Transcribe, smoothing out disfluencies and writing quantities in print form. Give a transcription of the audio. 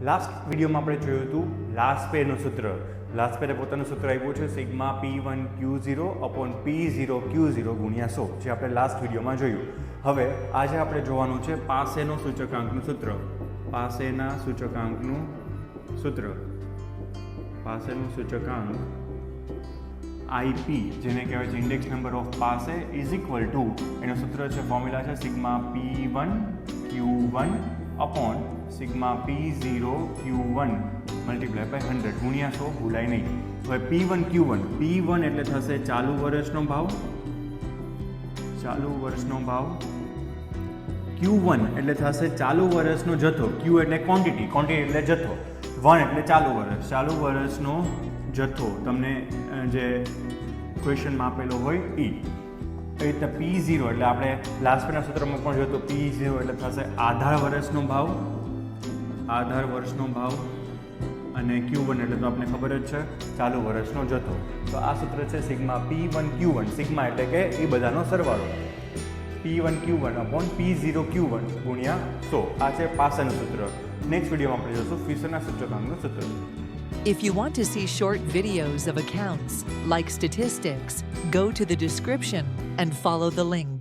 Last વિડીયોમાં આપણે જોયું હતું લાસ્ટ પેનું સૂત્ર. લાસ્ટ પેરે પોતાનું સૂત્ર આપ્યું છે sigma P1Q0 upon P0 Q0 ગુણ્યા 100, જે આપણે લાસ્ટ વિડીયોમાં જોયું. હવે આજે આપણે જોવાનું છે પાસેનો સૂચકાંકનું સૂત્ર. પાસેના સૂચકાંકનું સૂત્ર, પાસેનું સૂચકાંક IP, જેને કહેવાય છે index number of Paasche, is equal to, એનું સૂત્ર છે, ફોર્મ્યુલા છે sigma P1Q1 upon sigma P0 Q1 multiply by 100 ગુણ્યા 100, ભૂલાય નહીં. હવે P1Q1, P1 એટલે થશે ચાલુ વર્ષનો ભાવ, ચાલુ વર્ષનો ભાવ. Q1 એટલે થશે ચાલુ વર્ષનો જથ્થો. Q એટલે ક્વોન્ટિટી, ક્વોન્ટિટી એટલે જથ્થો. 1 એટલે ચાલુ વર્ષ, ચાલુ વર્ષનો જથ્થો, તમને જે ક્વેશ્ચનમાં આપેલો હોય એ રીતે. P0 એટલે આપણે લાસ્ટ પેના સૂત્રમાં પણ જોયું તો P0 એટલે થશે આધાર વર્ષનો ભાવ, આધાર વર્ષનો ભાવ. અને Q1 એટલે તો આપણે ખબર જ છે ચાલુ વર્ષનો જથ્થો. તો આ સૂત્ર છે સિગ્મા P1Q1. સિગ્મા એટલે કે એ બધાનો સરવાળો, P1Q1 અપોન P0 Q1 ગુણ્યા 100. આ છે પાસેનું સૂત્ર. નેક્સ્ટ વિડીયોમાં આપણે જોઈશું ફિશરના સૂચકાંકનું સૂત્ર. If you want to see short videos of accounts, like statistics, go to the description and follow the link.